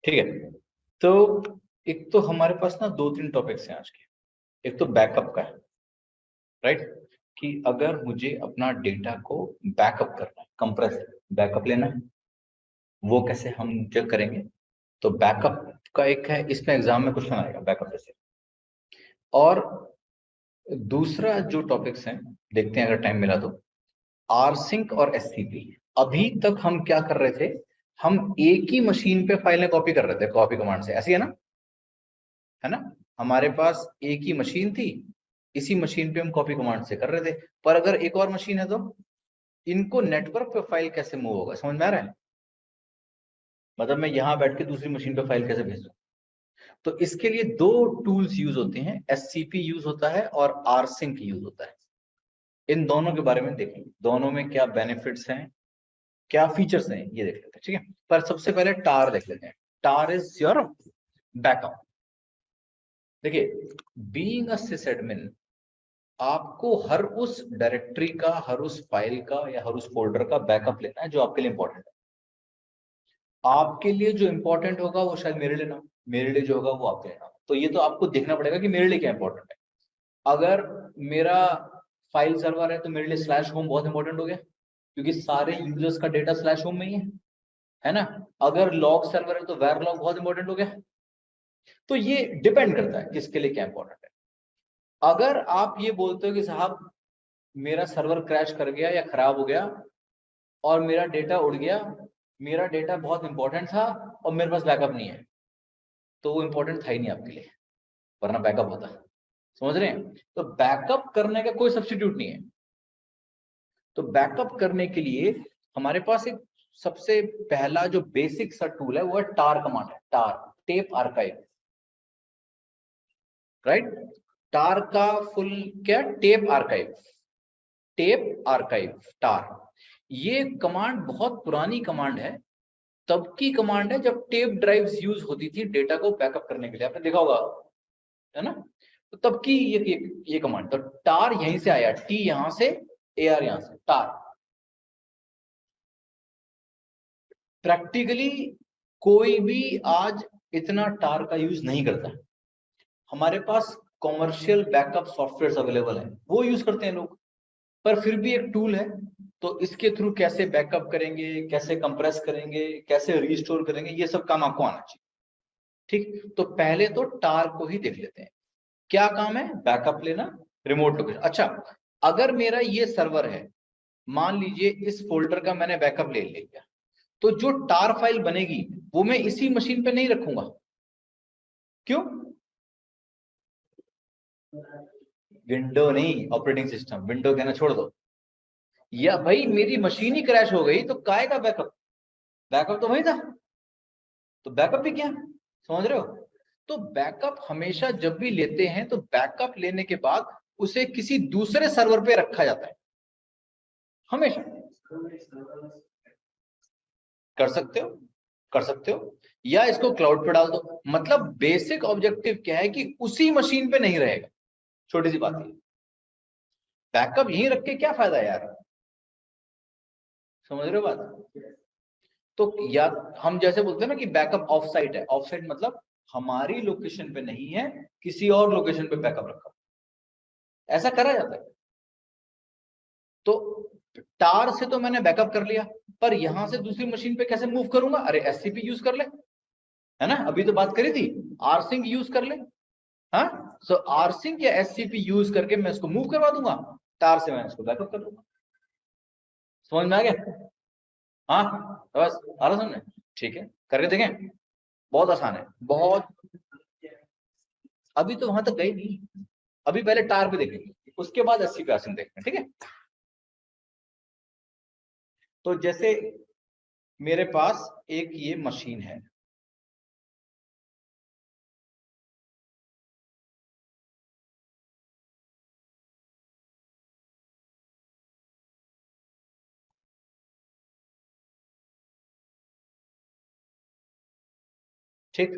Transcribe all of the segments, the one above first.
ठीक है। तो एक तो हमारे पास ना दो तीन टॉपिक्स हैं आज के। एक तो बैकअप का है, राइट, कि अगर मुझे अपना डेटा को बैकअप करना है, कंप्रेस बैकअप लेना है, वो कैसे हम चेक करेंगे। तो बैकअप का एक है, इसमें एग्जाम में क्वेश्चन आएगा बैकअप कैसे। और दूसरा जो टॉपिक्स हैं, देखते हैं अगर टाइम मिला तो, आरसिंक और एससीपी। अभी तक हम क्या कर रहे थे, हम एक ही मशीन पे फाइलें कॉपी कर रहे थे कॉपी कमांड से, ऐसे है ना। हमारे पास एक ही मशीन थी, इसी मशीन पे हम कॉपी कमांड से कर रहे थे। पर अगर एक और मशीन है तो इनको नेटवर्क पे फाइल कैसे मूव होगा, समझ में आ रहा है। मतलब मैं यहां बैठ के दूसरी मशीन पे फाइल कैसे भेजूं। तो इसके लिए दो टूल्स यूज होते हैं, एससीपी यूज होता है और आरसिंक यूज होता है। इन दोनों के बारे में देखेंगे, दोनों में क्या बेनिफिट्स हैं, क्या फीचर्स हैं, ये देख लेते हैं। ठीक है, पर सबसे पहले टार देख लेते हैं। टार इज योर बैकअप। देखिए, बीइंग अ सिसएडमिन, आपको हर उस डायरेक्टरी का, हर उस फाइल का या हर उस फोल्डर का बैकअप लेना है जो आपके लिए इंपॉर्टेंट है। आपके लिए जो इंपॉर्टेंट होगा वो शायद मेरे लिए ना हो, मेरे लिए जो होगा वो आपके लिए ना हो। तो ये तो आपको देखना पड़ेगा कि मेरे लिए क्या इंपॉर्टेंट है। अगर मेरा फाइल सर्वर है तो मेरे लिए स्लैश होम बहुत इंपॉर्टेंट हो गया, क्योंकि सारे यूजर्स का डेटा स्लैश होम में ही है ना। अगर लॉग सर्वर है तो वेर लॉग बहुत इंपॉर्टेंट हो गया। तो ये डिपेंड करता है किसके लिए क्या इंपॉर्टेंट है। अगर आप ये बोलते हो कि साहब मेरा सर्वर क्रैश कर गया या खराब हो गया और मेरा डेटा उड़ गया, मेरा डेटा बहुत इंपॉर्टेंट था और मेरे पास बैकअप नहीं है, तो वो इंपॉर्टेंट था ही नहीं आपके लिए, वरना बैकअप होता। समझ रहे हैं। तो बैकअप करने का कोई सब्स्टिट्यूट नहीं है। तो बैकअप करने के लिए हमारे पास एक सबसे पहला जो बेसिक सा टूल है वो है टार कमांड है। टार, टेप आर्काइव, राइट। टार का फुल क्या, टेप आर्काइव। टेप आर्काइव, टार। ये कमांड बहुत पुरानी कमांड है, तब की कमांड है जब टेप ड्राइव्स यूज होती थी डेटा को बैकअप करने के लिए, आपने देखा होगा, है ना। तो तब की ये कमांड, तो टार यहीं से आया, टी यहां से, ए आर यहां से, टार। प्रैक्टिकली कोई भी आज इतना टार का यूज नहीं करता। हमारे पास कॉमर्शियल बैकअप सॉफ्टवेयर अवेलेबल है, वो यूज करते हैं लोग। पर फिर भी एक टूल है, तो इसके थ्रू कैसे बैकअप करेंगे, कैसे कंप्रेस करेंगे, कैसे रिस्टोर करेंगे, ये सब काम आपको आना चाहिए। ठीक, तो पहले तो टार को ही देख लेते हैं। क्या काम है, बैकअप लेना, रिमोट लोकेशन। अच्छा, अगर मेरा ये सर्वर है, मान लीजिए इस फोल्डर का मैंने बैकअप ले लिया, तो जो टार फाइल बनेगी वो मैं इसी मशीन पे नहीं रखूंगा। क्यों, विंडो नहीं, ऑपरेटिंग सिस्टम, विंडो कहना छोड़ दो। या भाई मेरी मशीन ही क्रैश हो गई तो काय का बैकअप, बैकअप तो वही था, तो बैकअप भी क्या, समझ रहे हो। तो बैकअप हमेशा जब भी लेते हैं तो बैकअप लेने के बाद उसे किसी दूसरे सर्वर पे रखा जाता है, हमेशा। कर सकते हो, कर सकते हो, या इसको क्लाउड पे डाल दो। मतलब बेसिक ऑब्जेक्टिव क्या है कि उसी मशीन पे नहीं रहेगा, छोटी सी बात है। बैकअप यहीं रख के क्या फायदा यार, समझ रहे हो बात। तो या हम जैसे बोलते हैं ना कि बैकअप ऑफ साइट है, ऑफ साइट मतलब हमारी लोकेशन पे नहीं है, किसी और लोकेशन पे बैकअप रखा, ऐसा करा जाता है। तो टार से तो मैंने बैकअप कर लिया, पर यहां से दूसरी मशीन पे कैसे मूव करूंगा, अरे एससीपी यूज कर ले, है ना, अभी तो बात करी थी, आरसिंक यूज कर ले। हाँ, सो आरसिंक या एससीपी यूज करके मैं इसको मूव करवा दूंगा, टार से मैं इसको बैकअप कर दूंगा। समझ में आ गया। हाँ, तो बस आ रहा समझ में। ठीक है, करके देखें, बहुत आसान है, बहुत। अभी तो वहां तक गए नहीं, अभी पहले टार पे देखेंगे, उसके बाद एससी पे आरसिंक देखते हैं, ठीक है। तो जैसे मेरे पास एक ये मशीन है, ठीक।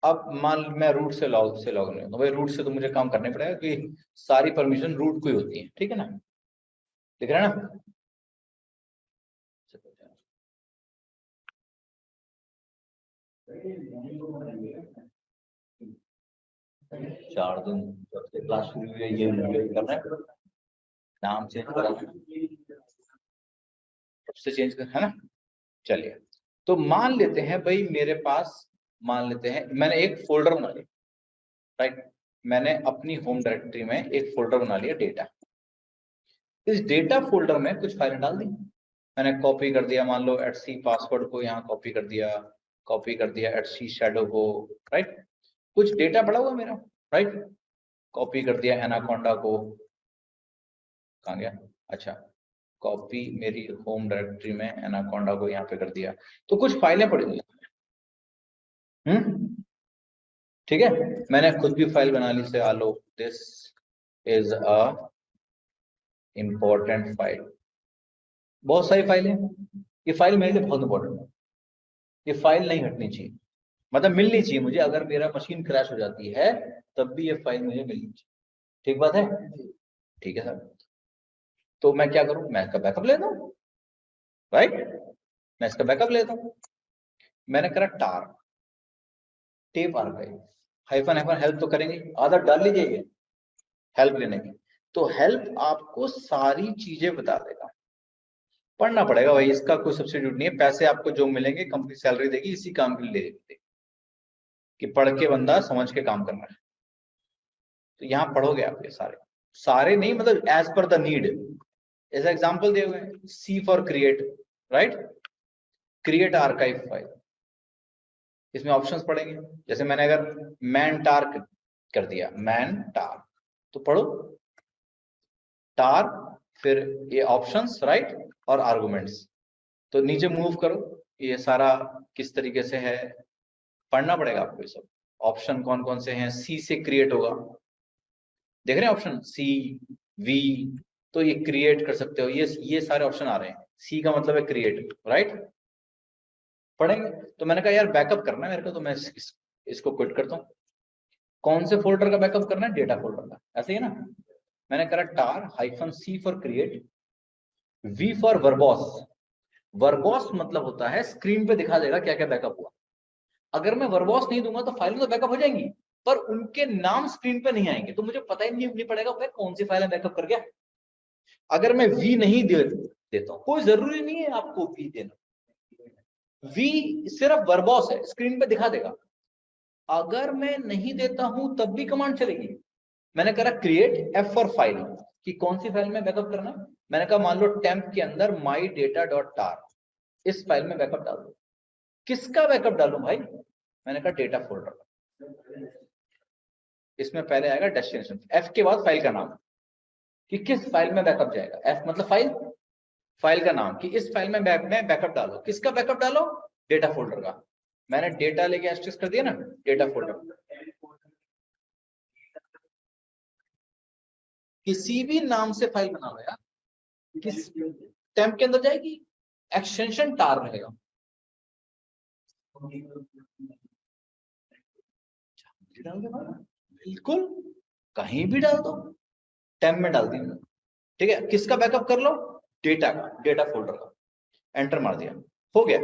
अब मान मैं रूट से लॉग इन, तो भाई रूट से तो मुझे काम करना ही पड़ेगा कि सारी परमिशन रूट को ही होती है, ठीक है ना, दिख रहा है ना। 4 दिन जब से क्लास शुरू हुई है ये करना है, नाम चेंज करा सबसे चेंज कर, है ना। चलिए, तो मान लेते हैं भाई मेरे पास, मान लेते हैं मैंने एक फोल्डर बना लिया, राइट। मैंने अपनी होम डायरेक्टरी में एक फोल्डर बना लिया डेटा। इस डेटा फोल्डर में कुछ फाइलें डाल दी, मैंने कॉपी कर दिया, मान लो @c पासवर्ड को यहाँ कॉपी कर दिया, कॉपी कर दिया @c शैडो को, राइट। कुछ डेटा पड़ा हुआ मेरा, राइट। कॉपी कर दिया एनाकोंडा को, कहाँ गया, अच्छा, कॉपी मेरी होम डायरेक्टरी में एनाकोंडा को यहाँ पे कर दिया, तो कुछ फाइलें पड़ी हुई। ठीक है, मैंने खुद भी फाइल बना ली से आलो, this is a important file. बहुत सारी फाइलें, ये फाइल मेरे लिए बहुत इंपॉर्टेंट है, ये फाइल नहीं हटनी चाहिए, मतलब मिलनी चाहिए मुझे, अगर मेरा मशीन क्रैश हो जाती है तब भी ये फाइल मुझे मिलनी चाहिए। ठीक बात है, ठीक है सर। तो मैं क्या करूं, मैं इसका बैकअप लेता हूं, राइट। मैं इसका बैकअप लेता हूं, मैंने करा tar tape archive hyphen hyphen help, तो करेंगे, आदत डाल लीजिए हेल्प लेने की। तो हेल्प आपको सारी चीजें बता देगा, पढ़ना पड़ेगा भाई, इसका कोई सब्स्टिट्यूट नहीं है, पैसे आपको जो मिलेंगे कंपनी सैलरी देगी, इसी काम के लिए देगी कि पढ़ के बंदा समझ के काम करना है। तो यहाँ पढ़ोगे आप ये सारे, सारे नहीं मतलब एज पर द नीड। ऐसा एग्जांपल दिए हुए हैं, C for create, right, create archive file, इसमें ऑप्शंस पड़ेंगे। जैसे मैंने अगर मैन टार कर दिया, मैन टार, तो पढ़ो टार, फिर ये ऑप्शंस, राइट, और आर्गुमेंट्स, तो नीचे मूव करो, ये सारा किस तरीके से है पढ़ना पड़ेगा आपको ये सब। ऑप्शन कौन कौन से हैं, सी से क्रिएट होगा, देख रहे हैं ऑप्शन सी वी, तो ये क्रिएट कर सकते हो, ये सारे ऑप्शन आ रहे हैं, सी का मतलब है क्रिएट, राइट। पढ़ेंगे, तो मैंने कहा यार बैकअप करना है मेरे को, तो मैं इसको क्विट करता हूँ। कौन से फोल्डर का बैकअप करना है, डेटा फोल्डर का, ऐसे ही ना। मैंने करा tar hyphen C for create, V for verbose. Verbose मतलब होता है स्क्रीन पे दिखा देगा क्या क्या बैकअप हुआ। अगर मैं वर्बॉस नहीं दूंगा तो फाइल में तो बैकअप हो जाएंगी, पर उनके नाम स्क्रीन पे नहीं आएंगे, तो मुझे पता ही नहीं पड़ेगा भाई कौन सी फाइल बैकअप कर गया। अगर मैं वी नहीं देता हूं, कोई जरूरी नहीं है आपको वी देना, वी सिर्फ वर्बॉस है, स्क्रीन पे दिखा देगा। अगर मैं नहीं देता हूं तब भी कमांड चलेगी। मैंने करा क्रिएट एफ फॉर फाइल, कि कौन सी फाइल में बैकअप करना है। मैंने कहा मान लो टेम्प के अंदर माई डेटा डॉट टार, इस फाइल में बैकअप डाल दो। किसका बैकअप डालूं भाई, मैंने कहा डेटा फोल्डर, इसमें पहले आएगा डेस्टिनेशन, एफ के बाद फाइल का नाम, कि किस फाइल में बैकअप जाएगा, एफ मतलब फाइल, फाइल का नाम, कि इस फाइल में बैकअप डालो। किसका बैकअप डालो, डेटा फोल्डर का। मैंने डेटा लेके एस्ट्रिक्स कर दिया ना, डेटा फोल्डर, किसी भी नाम से फाइल बना लो यार, किस टेम्प के अंदर जाएगी, एक्सटेंशन टार रहेगा। बिल्कुल, कहीं भी डाल दो, टेम्प में डाल दिया, ठीक है। किसका बैकअप कर लो, डेटा का, डेटा फोल्डर का, एंटर मार दिया, हो गया,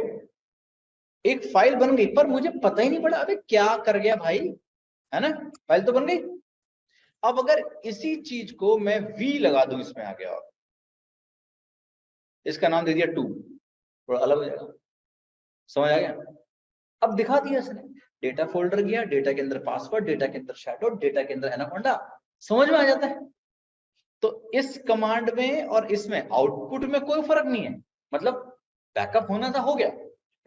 एक फाइल बन गई। पर मुझे पता ही नहीं पड़ा अबे क्या कर गया भाई, है ना, फाइल तो बन गई। अब अगर इसी चीज को मैं वी लगा दूं इसमें आगे, और इसका नाम दे दिया टू, थोड़ा अलग हो जाएगा, समझ आ गया। अब दिखा दिया इसने, डेटा फोल्डर गया, डेटा के अंदर पासवर्ड, डेटा के अंदर शैडो, डेटा के अंदर एनाकोंडा, समझ में आ जाता है। तो इस कमांड में और इसमें आउटपुट में कोई फर्क नहीं है, मतलब बैकअप होना था हो गया,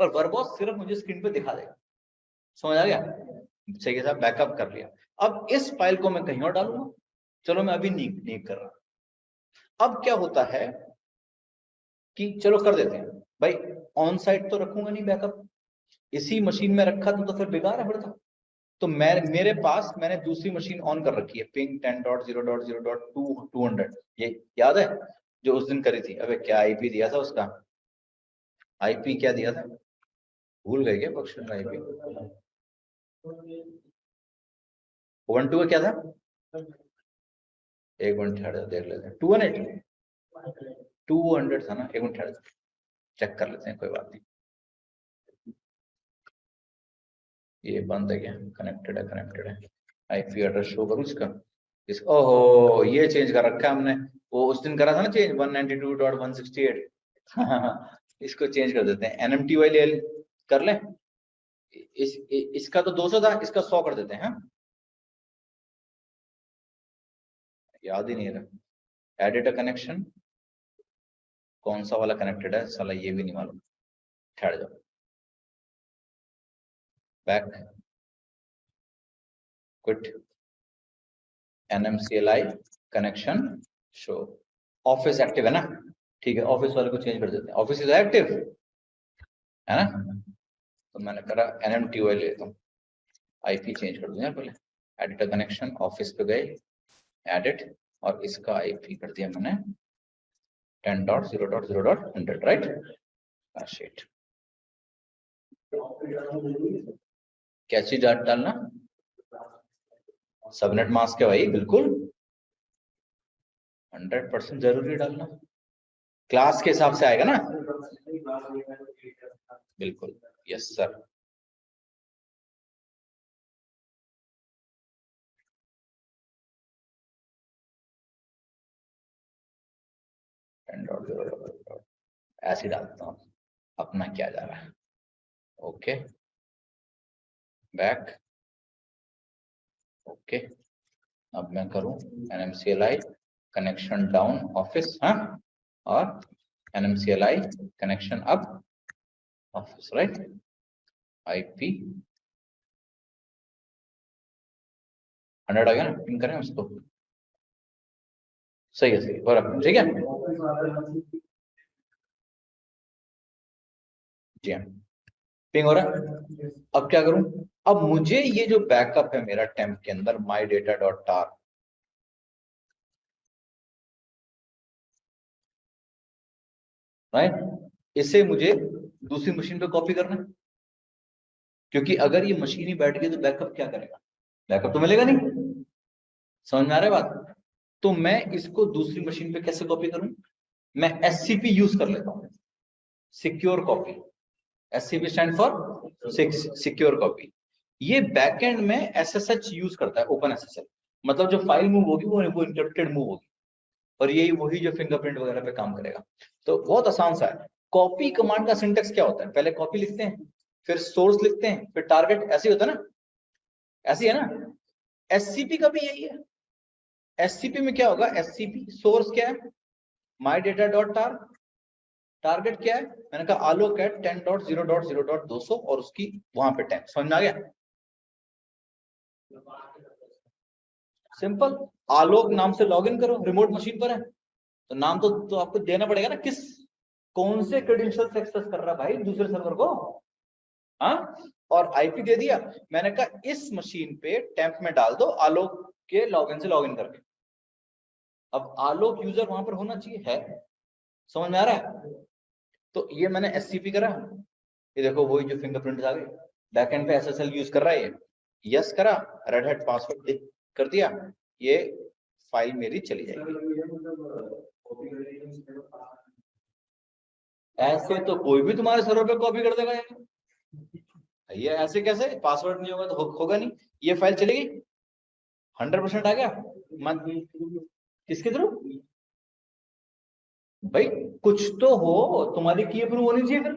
पर वर्बॉस सिर्फ मुझे स्क्रीन पे दिखा देगा, समझ आ गया। सही साहब, बैकअप कर लिया। अब इस फाइल को मैं कहीं और डालूंगा, चलो मैं अभी नहीं कर रहा। अब क्या होता है कि चलो कर देते हैं भाई, ऑन साइट तो रखूंगा नहीं बैकअप, इसी मशीन में रखा तो फिर बेकार है फिर तो मैं मेरे पास मैंने दूसरी मशीन ऑन कर रखी है, पिंग 10.0.0.200, ये याद है जो उस दिन करी थी। अबे क्या आईपी दिया था उसका, आईपी क्या दिया था, भूल गए क्या पक्ष का आईपी, 12 का क्या था, एक मिनट ठहर देख लेते हैं, 200 था ना, एक मिनट ठहर चेक कर लेते हैं, कोई बात नहीं। ये बंद है क्या? कनेक्टेड है। आईपी एड्रेस शो करूँ इसका? ओहो, ये चेंज कर रखा है हमने, वो उस दिन करा था ना चेंज 192.168। इसको चेंज कर देते हैं, NMTY कर ले। इसका तो 200 था, इसका 100 कर देते हैं। याद ही नहीं रहा। एडिट अ कनेक्शन, कौन सा वाला कनेक्टेड है साला, ये भी नहीं मालूम। ठहर जाओ, back, quit, NMCLI connection show. Office active है ना? ठीक है, ऑफिस वाले को चेंज कर देते हैं, ऑफिस इज एक्टिव है ना? तो मैंने करा NMTY लेता हूँ, आईपी चेंज कर दूंगा पहले। एडिट अ कनेक्शन, ऑफिस पे गए, एडिट, और इसका आईपी कर दिया मैंने 10.0.0.100, राइट? शीट क्या चीज डालना? सबनेट मास्क है भाई, बिल्कुल 100% जरूरी डालना, क्लास के हिसाब से आएगा ना? बिल्कुल, यस सर। ऐसे डालता हूँ, अपना क्या जा रहा है। Okay, back, okay. अब मैं करूं NMCLI कनेक्शन डाउन ऑफिस, हाँ, और NMCLI connection up office, right? IP 100 आ गया ना? पिंग करें उसको, सही है, सही, और अब ठीक है जी हाँ, पिंग हो रहा है। अब क्या करूं? अब मुझे ये जो बैकअप है मेरा टेम्प के अंदर my data dot tar, right, इसे मुझे दूसरी मशीन पे कॉपी करना है, क्योंकि अगर ये मशीन ही बैठ गई तो बैकअप क्या करेगा? बैकअप तो मिलेगा नहीं। समझ में आ रहा है बात? तो मैं इसको दूसरी मशीन पे कैसे कॉपी करूं? मैं SCP यूज कर लेता हूं, secure copy. SCP stand for secure copy. ये बैकएंड में SSH यूज करता है, ओपन SSL, मतलब जो फाइल मूव होगी वो इंक्रिप्टेड मूव होगी, और यही वही जो फिंगरप्रिंट वगैरह पे काम करेगा। तो बहुत आसान सा है। कॉपी कमांड का सिंटेक्स क्या होता है? पहले कॉपी लिखते हैं, फिर सोर्स लिखते हैं, फिर टारगेट, ऐसे ही होता है ना? ऐसे ही है ना? SCP का भी यही है। SCP में क्या होगा? SCP सोर्स क्या है? माई डेटा डॉट टार, टारगेट क्या है? मैंने कहा आलोक है 10.0.0.200 और उसकी वहां पे 10। समझ में आ गया? सिंपल, आलोक नाम से लॉगिन करो, रिमोट मशीन पर है तो नाम तो आपको देना पड़ेगा ना, किस कौन से क्रेडेंशियल से एक्सेस कर रहा है भाई दूसरे सर्वर को, हाँ? और आईपी दे दिया, मैंने कहा इस मशीन पे टेम्प में डाल दो आलोक के लॉगिन से लॉगिन करके। अब आलोक यूजर वहां पर होना चाहिए, है? समझ में आ रहा है? तो ये मैंने SCP करा, ये देखो वही जो फिंगरप्रिंट आ गए, बैकएंड पे SSL यूज कर रहा है ये, यस करा, रेड हैट पासवर्ड कर दिया, ये फाइल मेरी चली जाएगी। ऐसे तो कोई भी तुम्हारे सर्वर पे कॉपी कर देगा यार, ये ऐसे कैसे? पासवर्ड नहीं होगा तो होगा नहीं, ये फाइल चलेगी। 100% आ गया। मत, किसके थ्रू? भाई कुछ तो हो, तुम्हारी की अप्रूव होनी चाहिए फिर।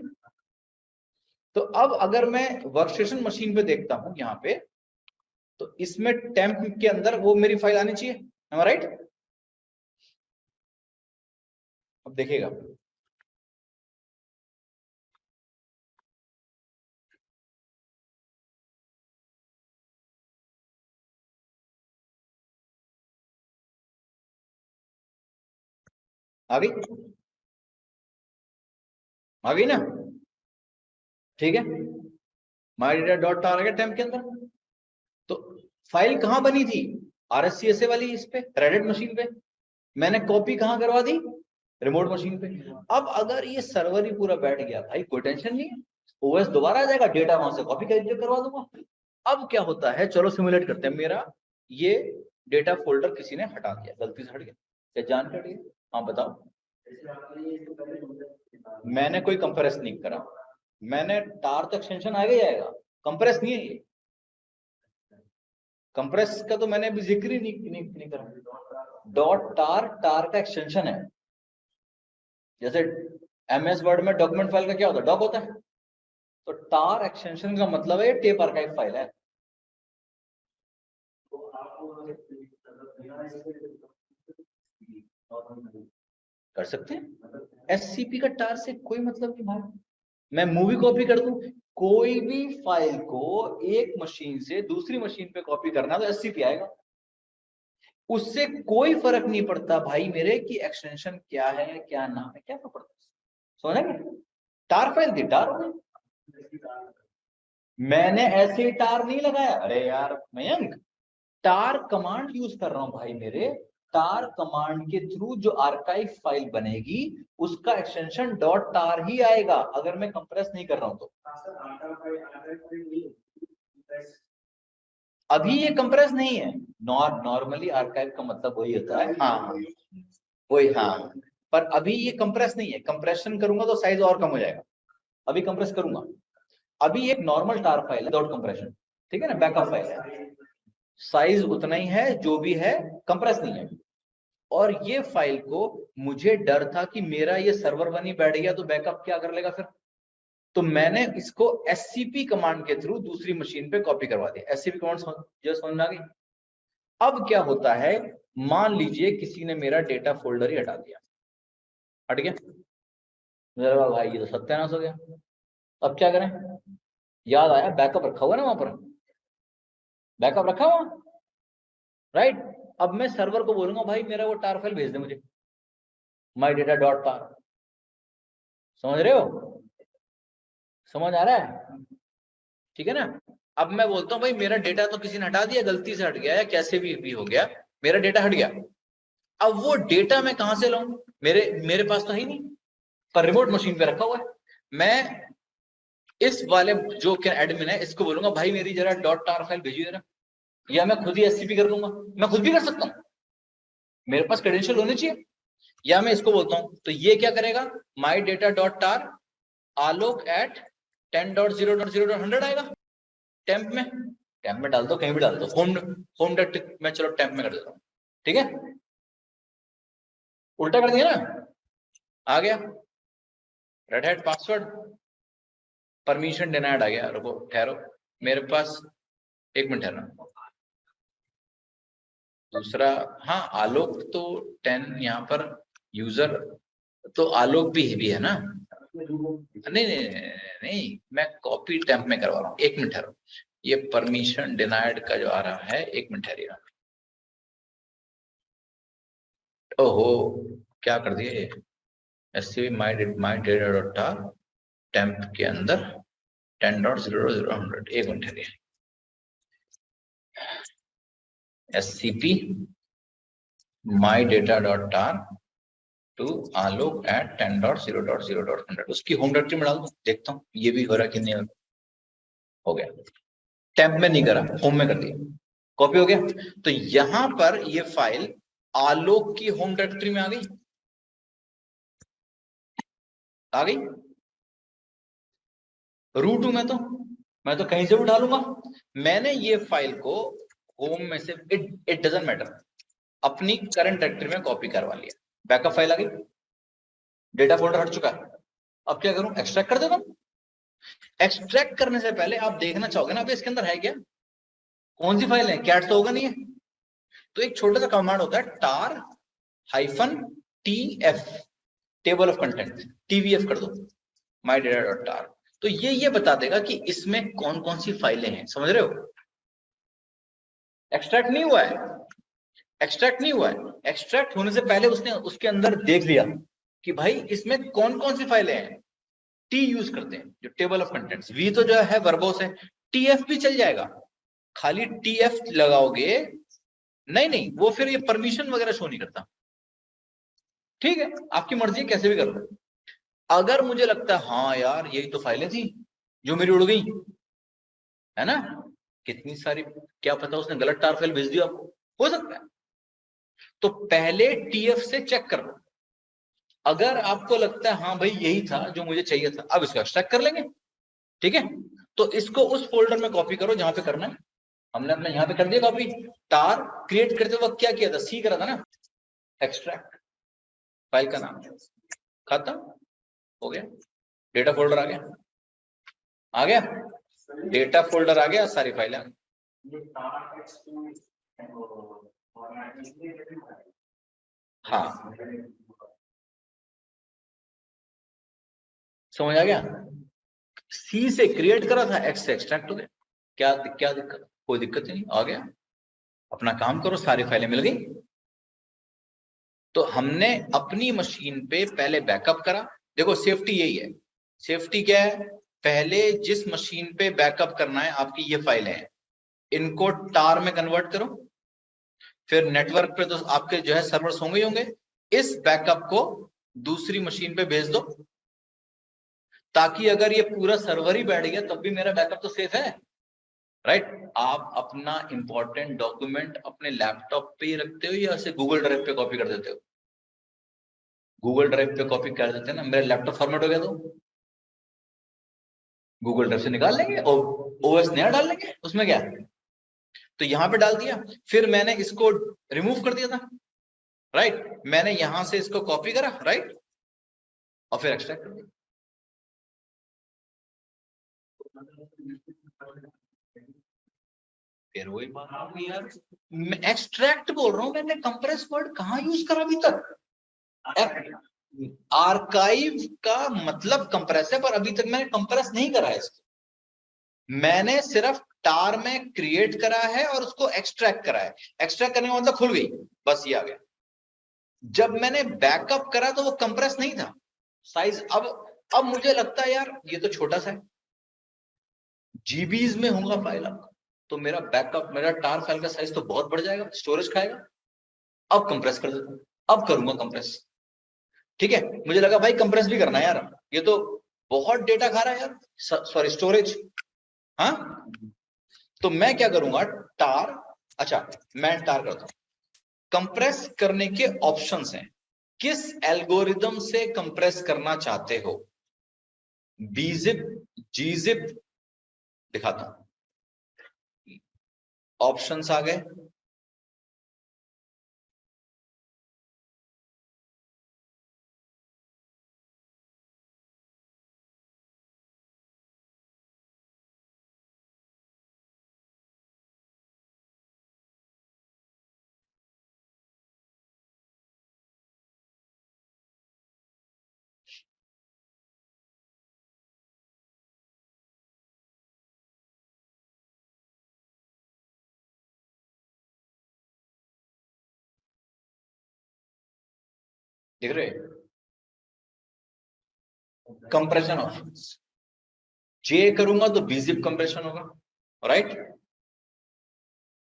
तो अब अगर मैं वर्कस्टेशन मशीन पे देखता हूं यहाँ पे, तो इसमें टेम्प के अंदर वो मेरी फाइल आनी चाहिए, राइट? अब देखिएगा, आ गई, आ गई ना? ठीक है, माई डेटा डॉट आ गया टेम्प के अंदर। तो फाइल कहां बनी थी? RSCSA वाली इस पे रेडिट मशीन पे। मैंने कॉपी कहां करवा दी? रिमोट मशीन पे। अब अगर ये सर्वर ही पूरा बैठ गया भाई, कोई टेंशन नहीं है, OS दोबारा आ जाएगा, डेटा वहां से कॉपी करवा दूंगा। अब क्या होता है, चलो सिमुलेट करते हैं। मेरा ये डेटा फोल्डर किसी ने हटा दिया, गलती से हट गया, क्या जान कर दिया? हाँ बताओ। मैंने कोई कंप्रेस नहीं करा, मैंने टार तो एक्सटेंशन आएगा ही आएगा, कंप्रेस नहीं है ये। कंप्रेस का तो मैंने अभी जिक्र ही नहीं करा। डॉट टार, टार का एक्सटेंशन है। जैसे MS वर्ड में डॉक्यूमेंट फाइल का क्या होता है, डॉक होता है, तो टार एक्सटेंशन का मतलब है टेप आर्काइव फाइल है। कर सकते हैं, SCP का टार से कोई मतलब नहीं भाई। मैं मूवी कॉपी कर दूं, कोई भी फाइल को एक मशीन से दूसरी मशीन पे कॉपी करना तो SCP आएगा। उससे कोई फर्क नहीं पड़ता भाई मेरे कि एक्सटेंशन क्या है, क्या नाम है, क्या फर्क पड़ता है। समझेंगे? टार फाइल थी, टार हो गई। मैंने ऐसे ही टार नहीं लगाया, अरे यार मयंक, टार कमांड यूज कर रहा हूं भाई मेरे। टार कमांड के थ्रू जो आर्काइव फाइल बनेगी उसका एक्सटेंशन डॉट टार ही आएगा, अगर मैं कंप्रेस नहीं कर रहा हूं तो। अभी ये कंप्रेस नहीं है। नॉर्मली आर्काइव का मतलब वही होता है, हाँ वही, हाँ। पर अभी ये कंप्रेस नहीं है, कंप्रेशन करूंगा तो साइज और कम हो जाएगा। अभी कंप्रेस करूंगा, अभी एक नॉर्मल टार फाइल है विदाउट कंप्रेशन, ठीक है ना, बैकअप फाइल है, साइज उतना ही है जो भी है, कंप्रेस नहीं है। और ये फाइल को मुझे डर था कि मेरा ये सर्वर बनी बैठ गया तो बैकअप क्या कर लेगा फिर, तो मैंने इसको SCP कमांड के थ्रू दूसरी मशीन पे कॉपी करवा दिया। SCP कमांड जो समझ में आ गई। अब क्या होता है, मान लीजिए किसी ने मेरा डेटा फोल्डर ही हटा दिया, हट गया मेरा भाई, ये तो सत्यानाश हो गया। अब क्या करें, याद आया बैकअप रखा हुआ ना वहां पर, बैकअप रखा हुआ, राइट। अब मैं सर्वर को बोलूंगा भाई मेरा वो टार फाइल भेज दे मुझे, माई डेटा डॉट टार। समझ रहे हो, समझ आ रहा है, ठीक है ना। अब मैं बोलता हूँ भाई मेरा डेटा तो किसी ने हटा दिया, गलती से हट गया या कैसे भी हो गया, मेरा डेटा हट गया। अब वो डेटा मैं कहां से लाऊं, मेरे पास तो है ही नहीं, पर रिमोट मशीन पे रखा हुआ है। मैं इस वाले जो एडमिन है इसको बोलूंगा भाई मेरी जरा डॉट टार फाइल भेजिए जरा, या मैं खुद ही SCP कर लूंगा, मैं खुद भी कर सकता हूँ, मेरे पास क्रेडेंशियल होने चाहिए। या मैं इसको बोलता हूँ तो ये क्या करेगा, my data dot tar Alok at 10.0.0.100 आएगा टेम्प में, टेम्प में डाल दो, कहीं भी डाल दो, होम डायरेक्टरी में, चलो टेम्प में कर देता हूँ, ठीक है। उल्टा कर दिया ना, आ गया Red Hat password, permission denied आ गया। रुको ठहरो, मेरे पास एक मिनट ठहरो, दूसरा, हाँ आलोक तो 10 यहाँ पर यूजर, तो आलोक भी है ना, नहीं नहीं नहीं, नहीं मैं कॉपी टेम्प में करवा रहा हूँ, एक मिनट ठहरो, ये परमिशन डिनाइड का जो आ रहा है, एक मिनट ठहरिएगा। ओहो, क्या कर दिए ये, SCP my data dot tar temp के अंदर 10.0.0.100, एक मिनट ठहरिए, SCP my data dot tar to Alok at 10.0.0.100, उसकी होम डायरेक्टरी में डाल दो, देखता हूँ ये भी हो रहा कि नहीं हो गया। टेम्प में नहीं करा, होम में कर दिया, कॉपी हो गया। तो यहां पर ये फाइल आलोक की होम डायरेक्टरी में आ गई, आ गई। रूट हूं मैं तो कहीं से उठा लूंगा। मैंने ये फाइल को होम में से, इट डजंट मैटर, अपनी करंट डायरेक्टरी में कॉपी करवा लिया, बैकअप फाइल आ गई, डेटा फोल्डर हट चुका है। अब क्या करूं, एक्सट्रैक्ट कर देता हूं। एक्सट्रैक्ट करने से पहले आप देखना चाहोगे ना, अब इसके अंदर है क्या, कौन सी फाइल है, कैट तो होगा नहीं है, तो एक छोटा सा कमांड होता है टार -tf, table of content, TVF कर दो, माई डेटा डॉट टार। तो ये बता देगा कि इसमें कौन कौन सी फाइलें हैं, समझ रहे हो। एक्सट्रैक्ट नहीं हुआ है, एक्सट्रैक्ट नहीं हुआ है, एक्सट्रैक्ट होने से पहले उसने उसके अंदर देख लिया कि भाई इसमें कौन कौन सी फाइलें हैं। T यूज करते हैं, जो टेबल ऑफ कंटेंट्स, V तो जो है वर्बोस है, TF भी चल जाएगा, खाली TF लगाओगे, नहीं नहीं वो फिर ये परमिशन वगैरह शो नहीं करता, ठीक है, आपकी मर्जी है कैसे भी कर लो। अगर मुझे लगता है हाँ यार यही तो फाइलें थी जो मेरी उड़ गई, है ना, कितनी सारी, क्या पता उसने गलत टार फाइल भेज दिया आपको, हो सकता है। तो पहले TF से चेक कर लो, अगर आपको लगता है हाँ भाई यही था जो मुझे चाहिए था, अब इसको एक्सट्रैक्ट कर लेंगे, ठीक है। तो इसको उस फोल्डर में कॉपी करो जहां पे करना है, हमने अपने यहाँ पे कर दिया कॉपी। टार क्रिएट करते वक्त क्या किया था, सी करा था ना, एक्सट्रैक्ट, फाइल का नाम खत्म हो गया, डेटा फोल्डर आ गया, आ गया डेटा फोल्डर आ गया, सारी फाइलें आ गई। हाँ समझ आ गया, सी से क्रिएट करा था, एक्स से एक्सट्रैक्ट हो गया, क्या दिक्कत, कोई दिक्कत नहीं, आ गया, अपना काम करो, सारी फाइलें मिल गई। तो हमने अपनी मशीन पे पहले बैकअप करा। देखो सेफ्टी यही है, सेफ्टी क्या है, पहले जिस मशीन पे बैकअप करना है, आपकी ये फाइलें हैं, इनको टार में कन्वर्ट करो, फिर नेटवर्क पे तो आपके जो है सर्वर्स होंगे ही होंगे, इस बैकअप को दूसरी मशीन पे भेज दो, ताकि अगर ये पूरा सर्वर ही बैठ गया तब भी मेरा बैकअप तो सेफ है, राइट। आप अपना इंपॉर्टेंट डॉक्यूमेंट अपने लैपटॉप पे ही रखते हो या ऐसे गूगल ड्राइव पे कॉपी कर देते हो? गूगल ड्राइव पे कॉपी कर देते हैं ना, मेरा लैपटॉप फॉर्मेट हो गया तो गूगल ड्राइव से निकाल लेंगे और ओएस नया डाल लेंगे, उसमें क्या है। तो यहां पे डाल दिया, फिर मैंने इसको रिमूव कर दिया था, राइट, मैंने यहां से इसको कॉपी करा, राइट, और फिर एक्सट्रैक्ट कर दिया। फिर वही बात होगी यार, मैं एक्सट्रैक्ट बोल रहा हूं, मैंने कंप्रेस वर्ड कहां यूज करा अभी तक? आर्काइव का मतलब कंप्रेस है, पर अभी तक मैंने कंप्रेस नहीं करा है इसको, मैंने सिर्फ टार में क्रिएट करा है और उसको एक्सट्रैक्ट करा है। एक्सट्रैक्ट करने का मतलब खुल गई, बस ये आ गया। जब मैंने बैकअप करा तो वो कंप्रेस नहीं था साइज। अब मुझे लगता है यार ये तो छोटा सा है, जीबीज में होगा फाइल आपका, तो मेरा बैकअप, मेरा टार फाइल का साइज तो बहुत बढ़ जाएगा, स्टोरेज खाएगा। अब कंप्रेस कर देता हूं, अब करूंगा कंप्रेस, ठीक है। मुझे लगा भाई कंप्रेस भी करना है यार, ये तो बहुत डेटा खा रहा है यार, सॉरी स्टोरेज। हाँ, तो मैं क्या करूंगा, टार, अच्छा मैं टार करता हूं। कंप्रेस करने के ऑप्शंस हैं, किस एल्गोरिदम से कंप्रेस करना चाहते हो, बीजिप, जीजिप, दिखाता हूं, ऑप्शंस आ गए, देख रहे, कंप्रेशन ऑप्शंस, जे करूंगा तो बीजिप कंप्रेशन होगा, राइट,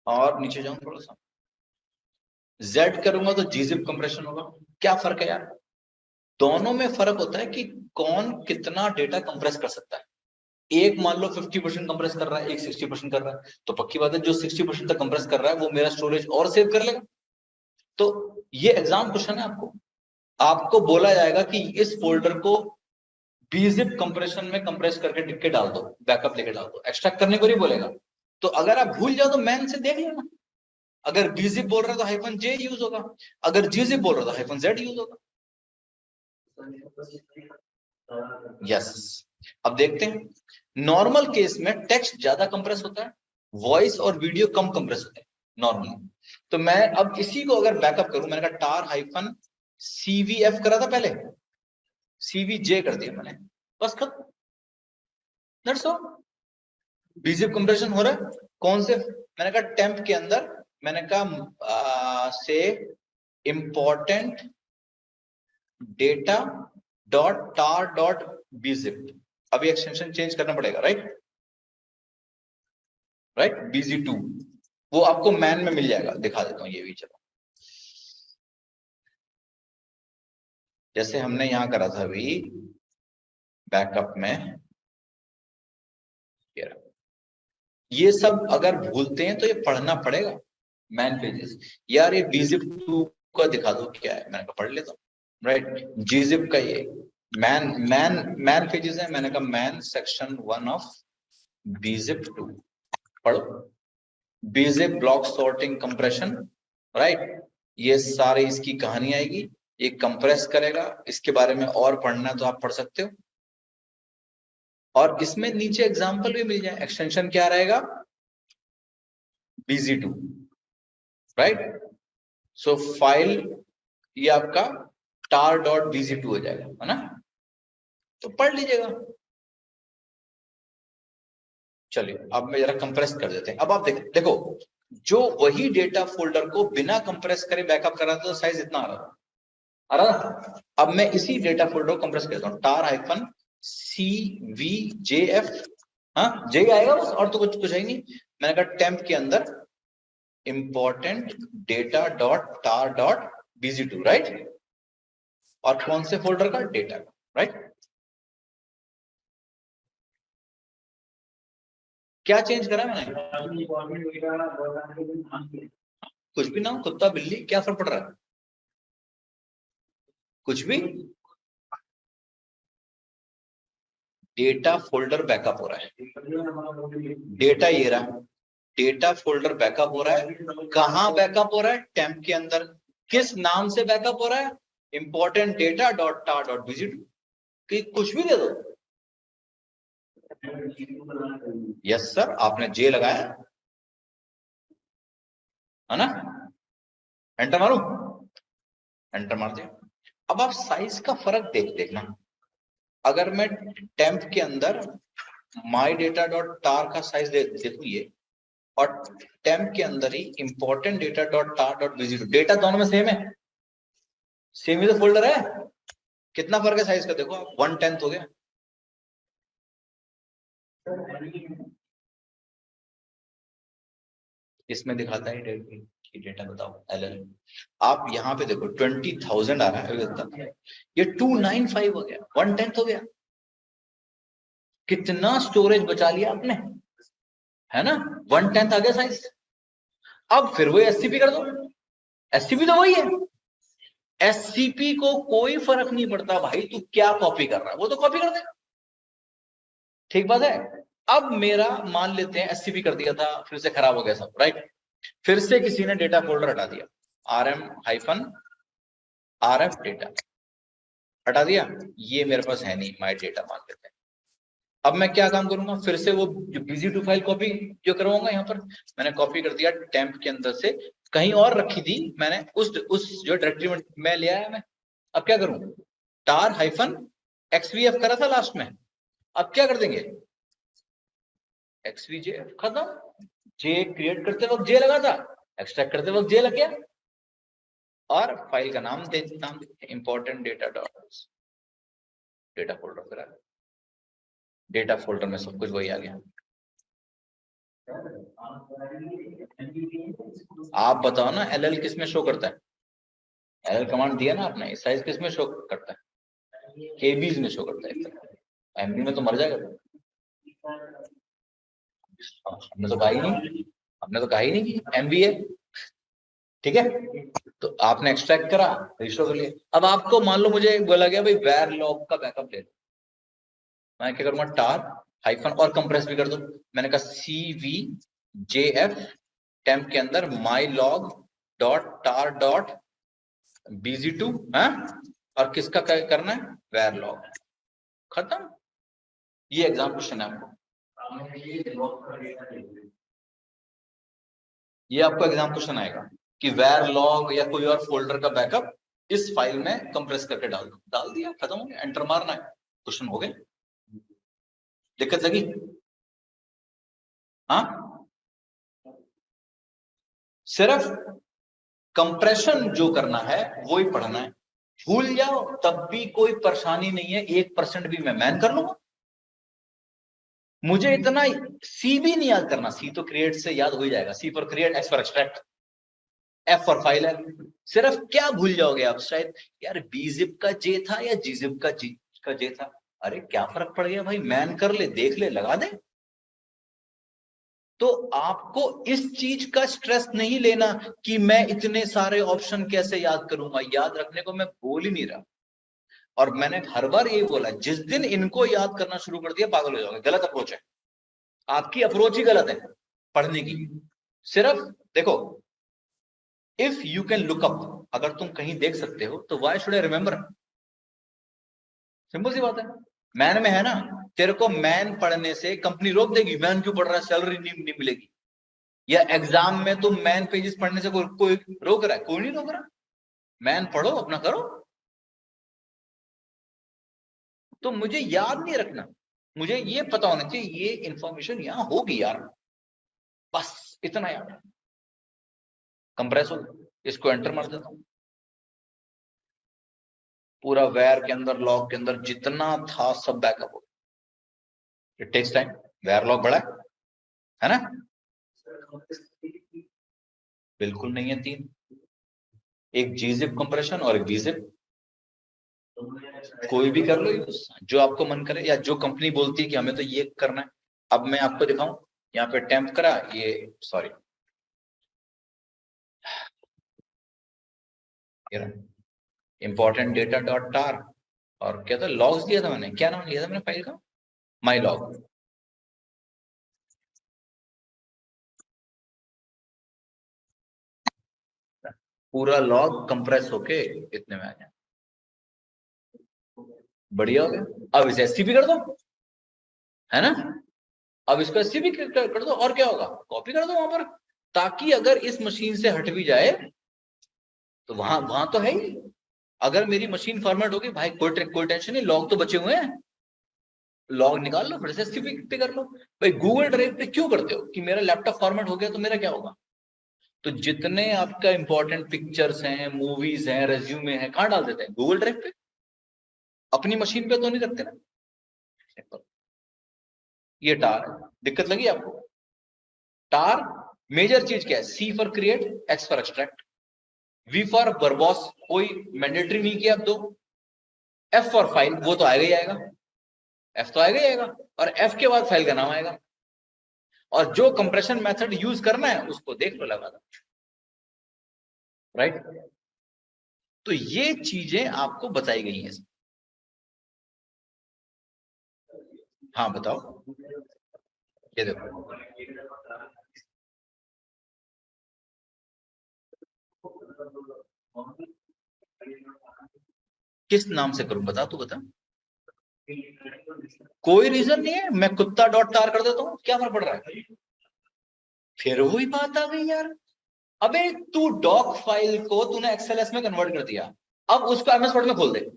और नीचे जाऊं थोड़ा सा, जेड करूंगा तो जीजिप कंप्रेशन होगा। क्या फर्क है यार, दोनों में फर्क होता है कि कौन कितना डेटा कंप्रेस कर सकता है। एक मान लो 50% कंप्रेस कर रहा है, एक 60% कर रहा है, तो पक्की बात है जो 60% तक कंप्रेस कर रहा है वो मेरा स्टोरेज और सेव कर लेगा। तो ये एग्जाम क्वेश्चन है, आपको आपको बोला जाएगा कि इस फोल्डर को बीजिप कंप्रेशन में कंप्रेस करके टिक के डाल दो, बैकअप लेके डाल दो, एक्सट्रैक्ट करने को नहीं बोलेगा। तो अगर आप भूल जाओ तो मैन से देख लेना, अगर बीजिप बोल रहा है तो हाइफन जे यूज होगा, अगर जीजिप बोल रहा है तो हाइफन जेड यूज होगा। यस, अब देखते हैं, नॉर्मल केस में टेक्स्ट ज्यादा कंप्रेस होता है, वॉइस और वीडियो कम कंप्रेस होते हैं नॉर्मली। तो मैं अब इसी को अगर बैकअप करूं, मैंने कहा टार हाइफन सीवीएफ करा था पहले, सीवीजे कर दिया मैंने, बस खत्म, दैट्स ऑल। बीजिप कंप्रेशन हो रहा है, कौन से, मैंने कहा टेम्प के अंदर, मैंने कहा से इंपॉर्टेंट डेटा डॉट टार डॉट बीजिप, अभी एक्सटेंशन चेंज करना पड़ेगा, राइट, राइट, BZ2, वो आपको मैन में मिल जाएगा, दिखा देता हूं ये भी, चलो जैसे हमने यहां करा था अभी बैकअप में, ये सब अगर भूलते हैं तो ये पढ़ना पड़ेगा, मैन पेजेस। यार ये BZIP2 का दिखा दो क्या है, मैंने कहा पढ़ लेता हूँ, राइट, GZIP का ये मैन मैन मैन पेजेस है, मैंने कहा मैन सेक्शन 1 ऑफ BZIP2 पढ़ो, बीजिप ब्लॉक सॉर्टिंग कंप्रेशन, राइट। ये सारी इसकी कहानी आएगी, ये कंप्रेस करेगा। इसके बारे में और पढ़ना है तो आप पढ़ सकते हो, और इसमें नीचे एग्जांपल भी मिल जाए। एक्सटेंशन क्या रहेगा? BZ2, right. सो फाइल ये आपका tar.bz2 हो जाएगा, है ना। तो पढ़ लीजिएगा। चलिए अब मैं जरा कंप्रेस कर देते हैं। अब आप देखो, जो वही डेटा फोल्डर को बिना कंप्रेस करे बैकअप करा था तो साइज इतना आ रहा था। अब मैं इसी डेटा फोल्डर को कंप्रेस करता हूँ, tar-cvjf, हाँ जे आएगा बस, और तो कुछ है नहीं। मैंने कहा टेम्प के अंदर important data dot tar dot bz2, right. और कौन से फोल्डर का? डेटा का, राइट। क्या चेंज करा मैंने? कुछ भी ना हो, कुत्ता बिल्ली, क्या फर्क पड़ रहा है? कुछ भी। डेटा फोल्डर बैकअप हो रहा है, डेटा ये रहा, डेटा फोल्डर बैकअप हो रहा है। कहां बैकअप हो रहा है? टेम्प के अंदर। किस नाम से बैकअप हो रहा है? Important data dot tar dot bz2। कि कुछ भी दे दो। यस सर, आपने जे लगाया है ना। एंटर मारो, एंटर मार दिया। अब आप साइज का फर्क देखना। अगर मैं टेम्प के अंदर माई डेटा डॉट tar का साइज देखूं ये, और टेम्प के अंदर ही important data dot tar dot bz2, data दोनों में सेम है, सेम ही तो फोल्डर है। कितना फर्क है साइज का? देखो आप, 1/10 हो गया। इसमें दिखाता है डेटा बताओ LL। आप यहाँ पे देखो 20,000 आ रहा है, ये 295 हो गया, 1/10 हो गया। कितना स्टोरेज बचा लिया आपने, है ना। 1/10 आ गया साइज। अब फिर वही SCP कर दो, SCP तो वही है। SCP को कोई फर्क नहीं पड़ता भाई तू क्या कॉपी कर रहा है, वो तो कॉपी कर देगा, ठीक बात है। अब मेरा मान लेते हैं SCP कर दिया था, फिर से खराब हो गया सब, राइट। फिर से किसी ने डेटा फोल्डर हटा दिया, rm-rf डेटा हटा दिया, ये मेरे पास है नहीं, माई डेटा मान लेते हैं। अब मैं क्या काम करूंगा? फिर से वो जो BZ2 फाइल कॉपी जो करवाऊंगा, यहाँ पर मैंने कॉपी कर दिया टेम्प के अंदर से, कहीं और रखी थी मैंने, उस जो डायरेक्टरी में ले आया मैं। अब क्या करूं? tar-xvf करा था लास्ट में, अब क्या कर देंगे? xvjf खत्म। जे क्रिएट करते वक्त जे लगा था, एक्सट्रैक्ट करते वक्त जे लग गया, और फाइल का नाम देते important data dot data folder करा। डेटा फोल्डर में सब कुछ वही आ गया। आप बताओ ना, LL किस में शो करता है? LL कमांड दिया ना आपने, साइज किस में शो करता है? KBs में शो करता है। MB में तो मर जाएगा। हमने तो कहा ही नहीं, हमने तो कहा ही नहीं कि MB है, ठीक है। तो आपने एक्सट्रैक्ट करा, रजिस्टर कर लिया। अब आपको मान लो मुझे बोला गया भाई वेर लॉग का बैकअप ले लो, मैं क्या करूंगा? tar हाइफन और कंप्रेस भी कर दो। मैंने कहा cvjf टेम्प के अंदर my log dot tar dot bz2, है, और किसका करना है? वेर लॉग, खत्म। ये एग्जाम क्वेश्चन है आपको, ये आपको एग्जाम क्वेश्चन आएगा कि वेर लॉग या कोई और फोल्डर का बैकअप इस फाइल में कंप्रेस करके डाल दिया, खत्म हो गया। एंटर मारना है, क्वेश्चन हो गए। दिक्कत लगी? हाँ, सिर्फ कंप्रेशन जो करना है वो ही पढ़ना है। भूल जाओ तब भी कोई परेशानी नहीं है, 1% भी मैं मैन कर लूंगा। मुझे इतना सी भी नहीं याद करना, सी तो क्रिएट से याद हो ही जाएगा, C for create, X for extract, F for file है। सिर्फ क्या भूल जाओगे आप? शायद यार बीजिप का जे था या जीजिप का जे था। अरे क्या फर्क पड़ गया भाई, मैन कर ले, देख ले, लगा दे। तो आपको इस चीज का स्ट्रेस नहीं लेना कि मैं इतने सारे ऑप्शन कैसे याद करूंगा, याद रखने को मैं बोल ही नहीं रहा। और मैंने हर बार यही बोला, जिस दिन इनको याद करना शुरू कर दिया पागल हो जाओगे। गलत अप्रोच है, आपकी अप्रोच ही गलत है पढ़ने की। सिर्फ देखो, if you can look up, अगर तुम कहीं देख सकते हो तो why should I remember? Simple सी बात है। मैन में है ना, तेरे को मैन पढ़ने से कंपनी रोक देगी? मैन क्यों पढ़ रहा है, सैलरी नहीं मिलेगी? या एग्जाम में तुम मैन पेजेस पढ़ने से कोई रोक रहा है? कोई नहीं रोक रहा। मैन पढ़ो, अपना करो। तो मुझे याद नहीं रखना, मुझे ये पता होना चाहिए ये इंफॉर्मेशन यहां होगी यार, बस इतना याद। कंप्रेस हो, इसको एंटर मार देता हूं, पूरा वेयर के अंदर, लॉग के अंदर जितना था सब बैकअप हो। It takes time. वेयर लॉग बड़ा है ना? बिल्कुल नहीं है, तीन, एक जीजिप कंप्रेशन और एक बीजिप। कोई भी कर लो यूज, जो आपको मन करे, या जो कंपनी बोलती है कि हमें तो ये करना है। अब मैं आपको दिखाऊं, यहाँ पे टेम्प करा, ये सॉरी, इंपॉर्टेंट डेटा डॉट टार, और क्या था, लॉग्स दिया था मैंने, क्या नाम लिया था मैंने फाइल का? माई लॉग। पूरा लॉग कंप्रेस होके इतने में आ गया। बढ़िया हो गया। अब इसे एससीपी कर दो, है ना? अब इसको एससीपी कर दो, और क्या होगा, कॉपी कर दो वहां पर, ताकि अगर इस मशीन से हट भी जाए तो वहां वहां तो है ही। अगर मेरी मशीन फॉर्मेट होगी भाई, कोई टेंशन नहीं, लॉग तो बचे हुए हैं, लॉग निकाल लो, फिर से एससीपी पे कर लो। भाई गूगल ड्राइव पे क्यों करते हो कि मेरा लैपटॉप फॉर्मेट हो गया तो मेरा क्या होगा? तो जितने आपका इंपॉर्टेंट पिक्चर्स हैं, मूवीज हैं, रेज्यूमे हैं, कहाँ डाल देते हैं? गूगल ड्राइव पे। अपनी मशीन पे तो नहीं रखते ना। ये टार है। दिक्कत लगी आपको? टार मेजर चीज क्या है? C for create, X for extract, V for verbose, कोई मैंडेटरी नहीं किया अब तो, एफ फॉर फाइल, वो तो आएगा ही आएगा, एफ तो आएगा ही आएगा, और एफ के बाद फाइल का नाम आएगा, और जो कंप्रेशन मेथड यूज करना है उसको देख लो, लगा दो, राइट? तो ये चीजें आपको बताई गई हैं। हाँ बताओ, ये देखो, किस नाम से करूं, बता, तू बता। कोई रीजन नहीं है, मैं कुत्ता डॉट टार कर देता हूं, क्या फर्क पड़ रहा है? फिर वही बात आ गई यार। अबे तू डॉक फाइल को तूने एक्सएलएस में कन्वर्ट कर दिया, अब उसको एमएस वर्ड में खोल दे।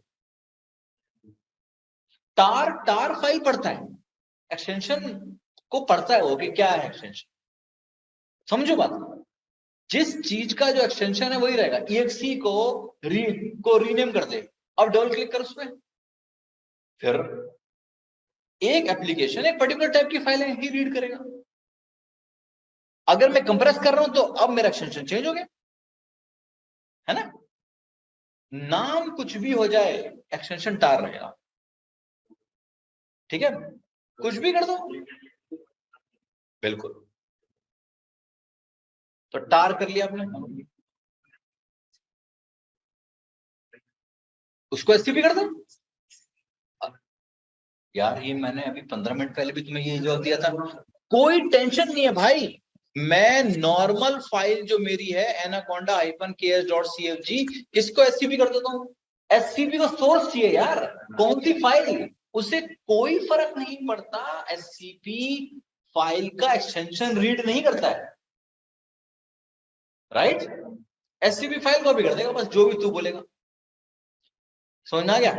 टार टार फाइल पढ़ता है, एक्सटेंशन को पढ़ता है वो कि क्या है एक्सटेंशन। समझो बात, जिस चीज का जो एक्सटेंशन है वही रहेगा। EXE को रीनेम कर दे, अब डबल क्लिक कर उसमें, फिर एक एप्लीकेशन एक पर्टिकुलर टाइप की फाइल ही रीड करेगा। अगर मैं कंप्रेस कर रहा हूं तो अब मेरा एक्सटेंशन चेंज हो गया, है ना? नाम कुछ भी हो जाए, एक्सटेंशन टार रहेगा, ठीक है? कुछ भी कर दो, बिल्कुल। तो टार कर लिया आपने, उसको एसटीपी कर दो। यार ये मैंने अभी 15 मिनट पहले भी तुम्हें ये जवाब दिया था। कोई टेंशन नहीं है भाई, मैं नॉर्मल फाइल जो मेरी है एनाकोंडा -ks.cfg, इसको एससीपी कर देता हूँ। एससीपी को सोर्स चाहिए यार, कौन सी फाइल, उससे कोई फर्क नहीं पड़ता। एससीपी फाइल का एक्सटेंशन रीड नहीं करता है, राइट? एससीपी फाइल कॉपी कर देगा बस, जो भी तू बोलेगा। समझ में आ गया?